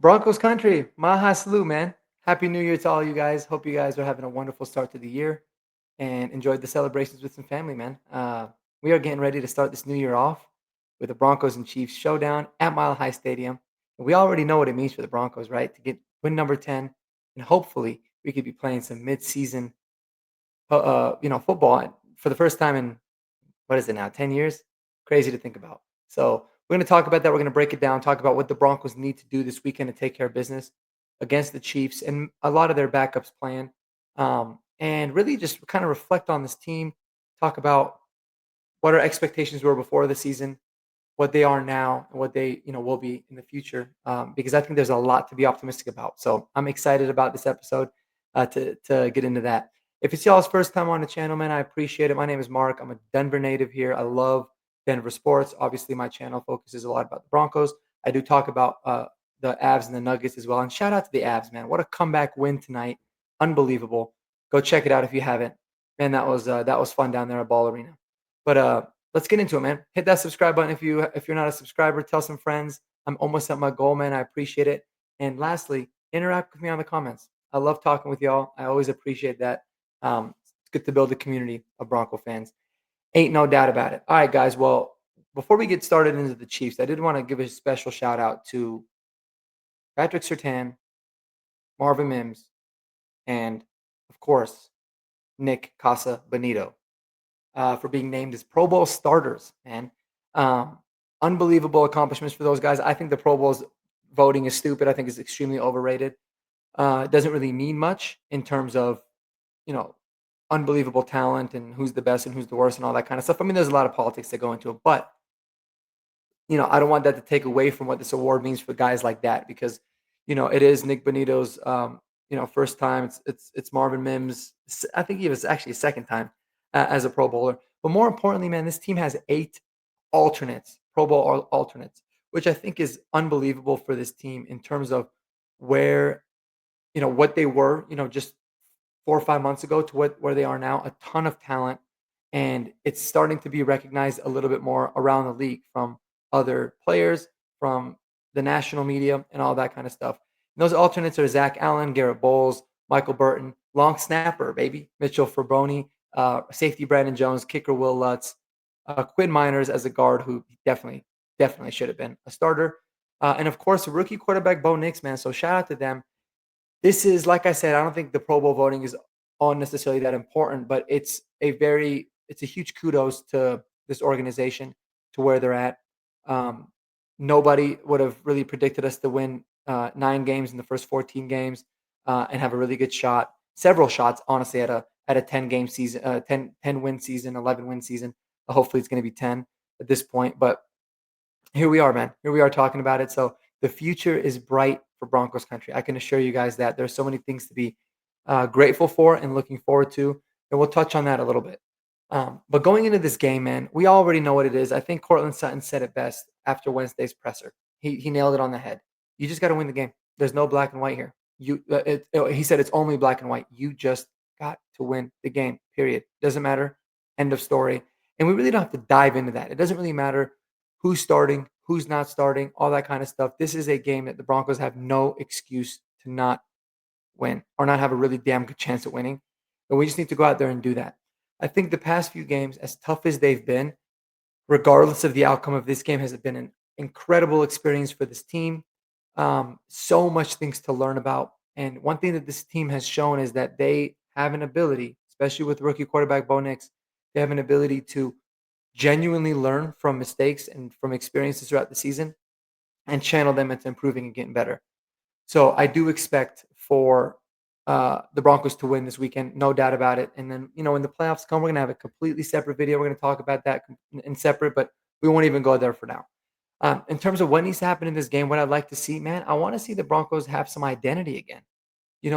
Broncos country, Maha Salute, man. Happy New Year to all you guys. Hope you guys are having a wonderful start to the year and enjoyed the celebrations with some family, man. We are getting ready to start this new year off with the Broncos and Chiefs showdown at Mile High Stadium. And we already know what it means for the Broncos, right? To get win number 10, and hopefully we could be playing some mid-season, football for the first time in what is it now, 10 years? Crazy to think about. So we're going to talk about that. We're going to break it down, talk about what the Broncos need to do this weekend to take care of business against the Chiefs and a lot of their backups plan. And really just kind of reflect on this team, talk about what our expectations were before the season, what they are now, and what they will be in the future. Because I think there's a lot to be optimistic about. So I'm excited about this episode to get into that. If it's y'all's first time on the channel, man, I appreciate it. My name is Mark. I'm a Denver native here. I love Denver sports. Obviously, my channel focuses a lot about the Broncos. I do talk about the Avs and the Nuggets as well. And shout out to the Avs, man. What a comeback win tonight. Unbelievable. Go check it out if you haven't. Man, that was fun down there at Ball Arena. But let's get into it, man. Hit that subscribe button if you're not a subscriber. Tell some friends. I'm almost at my goal, man. I appreciate it. And lastly, interact with me on the comments. I love talking with y'all. I always appreciate that. It's good to build a community of Bronco fans. Ain't no doubt about it. All right, guys. Well, before we get started into the Chiefs, I did want to give a special shout out to Patrick Sertan, Marvin Mims, and of course Nick Casa Bonito for being named as Pro Bowl starters, man. Um, Unbelievable accomplishments for those guys. I think the Pro Bowl's voting is stupid. I think it's extremely overrated. It doesn't really mean much in terms of, you know, unbelievable talent and who's the best and who's the worst and all that kind of stuff. I mean, there's a lot of politics that go into it, but I don't want that to take away from what this award means for guys like that because, it is Nick Bonito's, first time. It's Marvin Mims. I think he was actually his second time as a Pro Bowler. But more importantly, man, this team has 8 alternates, Pro Bowl alternates, which I think is unbelievable for this team in terms of where, what they were, just 4 or 5 months ago to where they are now. A ton of talent, and it's starting to be recognized a little bit more around the league from other players, from the national media, and all that kind of stuff. And those alternates are Zach Allen, Garrett Bowles, Michael Burton, long snapper, baby, Mitchell Fraboni, safety Brandon Jones, kicker Will Lutz, Quinn Miners as a guard who definitely should have been a starter, and of course, rookie quarterback Bo Nix, man. So shout out to them. This is, like I said, I don't think the Pro Bowl voting is all necessarily that important, but it's a huge kudos to this organization to where they're at. Um, Nobody would have really predicted us to win 9 games in the first 14 games and have a really good shot, several shots, honestly, at a 10 game season, 10 win season, 11 win season. Hopefully, it's going to be 10 at this point, but here we are, man. Here we are talking about it. So the future is bright for Broncos country. I can assure you guys that there's so many things to be grateful for and looking forward to, and we'll touch on that a little bit. But going into this game, man, we already know what it is. I think Cortland Sutton said it best after Wednesday's presser. He nailed it on the head. You just got to win the game. There's no black and white here. He said it's only black and white. You just got to win the game. Period. Doesn't matter. End of story. And we really don't have to dive into that. It doesn't really matter who's starting, who's not starting, all that kind of stuff. This is a game that the Broncos have no excuse to not win or not have a really damn good chance at winning. And we just need to go out there and do that. I think the past few games, as tough as they've been, regardless of the outcome of this game, has been an incredible experience for this team. So much things to learn about. And one thing that this team has shown is that they have an ability, especially with rookie quarterback Bo Nix, they have an ability to genuinely learn from mistakes and from experiences throughout the season and channel them into improving and getting better. So I do expect for the Broncos to win this weekend, no doubt about it. And then, when the playoffs come, we're going to have a completely separate video. We're going to talk about that in separate, but we won't even go there for now. In terms of what needs to happen in this game, what I'd like to see, man, I want to see the Broncos have some identity again.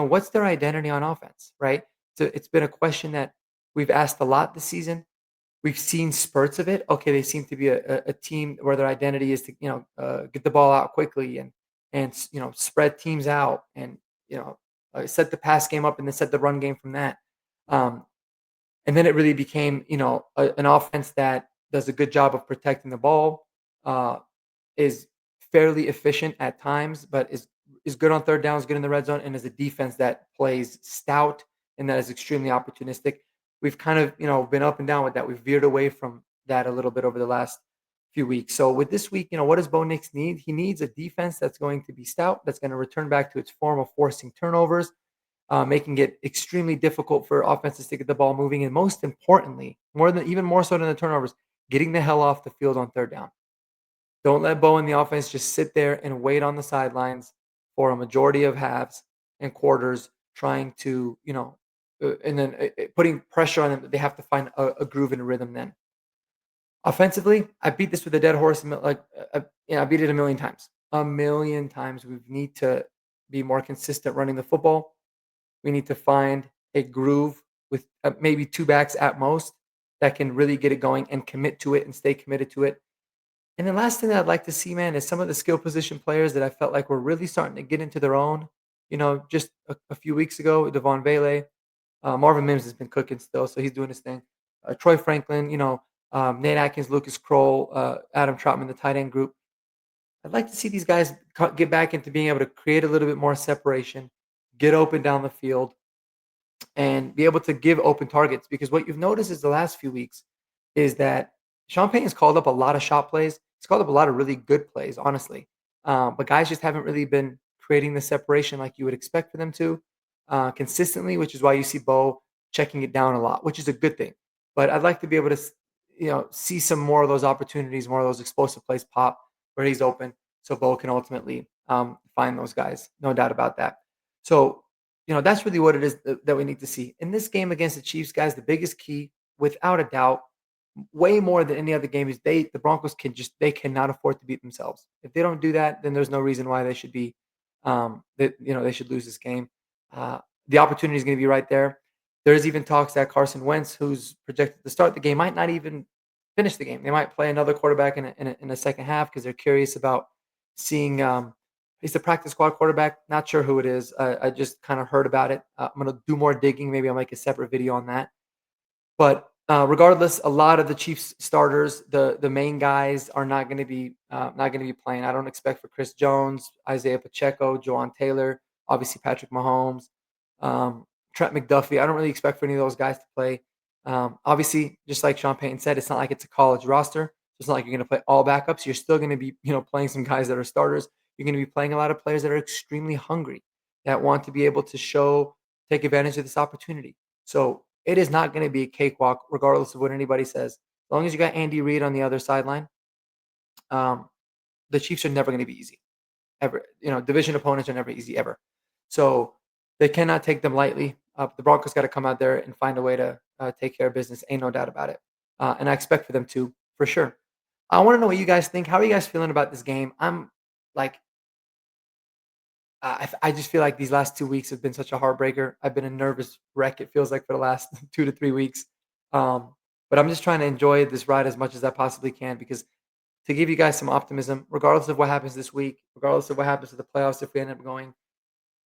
What's their identity on offense, right? So it's been a question that we've asked a lot this season. We've seen spurts of it. Okay, they seem to be a team where their identity is to get the ball out quickly and spread teams out and set the pass game up and then set the run game from that. Um, and then it really became an offense that does a good job of protecting the ball, is fairly efficient at times, but is is good on third downs, good in the red zone, and is a defense that plays stout and that is extremely opportunistic. We've kind of, been up and down with that. We've veered away from that a little bit over the last few weeks. So with this week, what does Bo Nix need? He needs a defense that's going to be stout, that's going to return back to its form of forcing turnovers, making it extremely difficult for offenses to get the ball moving, and most importantly, even more so than the turnovers, getting the hell off the field on third down. Don't let Bo and the offense just sit there and wait on the sidelines for a majority of halves and quarters, trying to, and then putting pressure on them that they have to find a groove and a rhythm. Then offensively, I beat this with a dead horse. I beat it a million times. We need to be more consistent running the football. We need to find a groove with maybe two backs at most that can really get it going and commit to it and stay committed to it. And the last thing that I'd like to see, man, is some of the skill position players that I felt like were really starting to get into their own. Just a few weeks ago, Devon Vele, Marvin Mims has been cooking still, so he's doing his thing. Troy Franklin, Nate Atkins, Lucas Kroll, Adam Troutman, the tight end group. I'd like to see these guys get back into being able to create a little bit more separation, get open down the field, and be able to give open targets. Because what you've noticed is the last few weeks is that Sean Payton's called up a lot of shot plays. He's called up a lot of really good plays, honestly. But guys just haven't really been creating the separation like you would expect for them to consistently, which is why you see Bo checking it down a lot, which is a good thing. But I'd like to be able to, see some more of those opportunities, more of those explosive plays pop where he's open, so Bo can ultimately find those guys. No doubt about that. So that's really what it is that we need to see. In this game against the Chiefs, guys, the biggest key, without a doubt, way more than any other game, is the Broncos they cannot afford to beat themselves. If they don't do that, then there's no reason why they should be they should lose this game. The opportunity is going to be right there. There's even talks that Carson Wentz, who's projected to start the game, might not even finish the game. They might play another quarterback in a second half because they're curious about seeing he's the practice squad quarterback. Not sure who it is. I just kind of heard about it. I'm going to do more digging. Maybe I'll make a separate video on that. But regardless, a lot of the Chiefs starters, the main guys, are not going to be playing. I don't expect for Chris Jones, Isaiah Pacheco, Jawan Taylor, obviously Patrick Mahomes, Trent McDuffie. I don't really expect for any of those guys to play. Obviously, just like Sean Payton said, it's not like it's a college roster. It's not like you're going to play all backups. You're still going to be, playing some guys that are starters. You're going to be playing a lot of players that are extremely hungry, that want to be able to take advantage of this opportunity. So it is not going to be a cakewalk, regardless of what anybody says. As long as you got Andy Reid on the other sideline, um, the Chiefs are never going to be easy, ever. Division opponents are never easy, ever. So they cannot take them lightly. The Broncos got to come out there and find a way to take care of business. Ain't no doubt about it. And I expect for them to, for sure. I want to know what you guys think. How are you guys feeling about this game? I'm like, I just feel like these last 2 weeks have been such a heartbreaker. I've been a nervous wreck, it feels like, for the last 2 to 3 weeks. Um, but I'm just trying to enjoy this ride as much as I possibly can, because to give you guys some optimism, regardless of what happens this week, regardless of what happens to the playoffs if we end up going,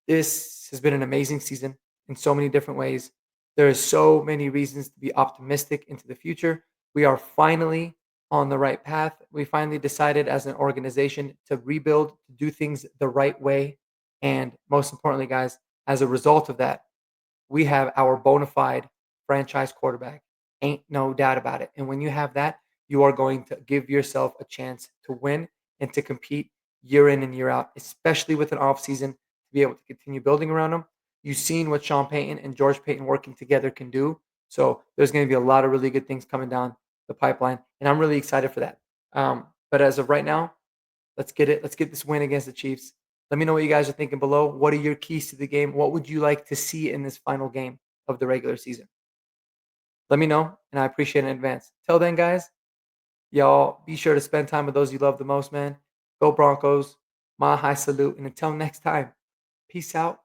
this has been an amazing season in so many different ways. There are so many reasons to be optimistic into the future. We are finally on the right path. We finally decided as an organization to rebuild, to do things the right way. And most importantly, guys, as a result of that, we have our bona fide franchise quarterback. Ain't no doubt about it. And when you have that, you are going to give yourself a chance to win and to compete year in and year out, especially with an offseason, to be able to continue building around them. You've seen what Sean Payton and George Payton working together can do. So there's going to be a lot of really good things coming down the pipeline. And I'm really excited for that. But as of right now, let's get it. Let's get this win against the Chiefs. Let me know what you guys are thinking below. What are your keys to the game? What would you like to see in this final game of the regular season? Let me know, and I appreciate it in advance. Till then, guys, y'all be sure to spend time with those you love the most, man. Go Broncos. My high salute. And until next time, peace out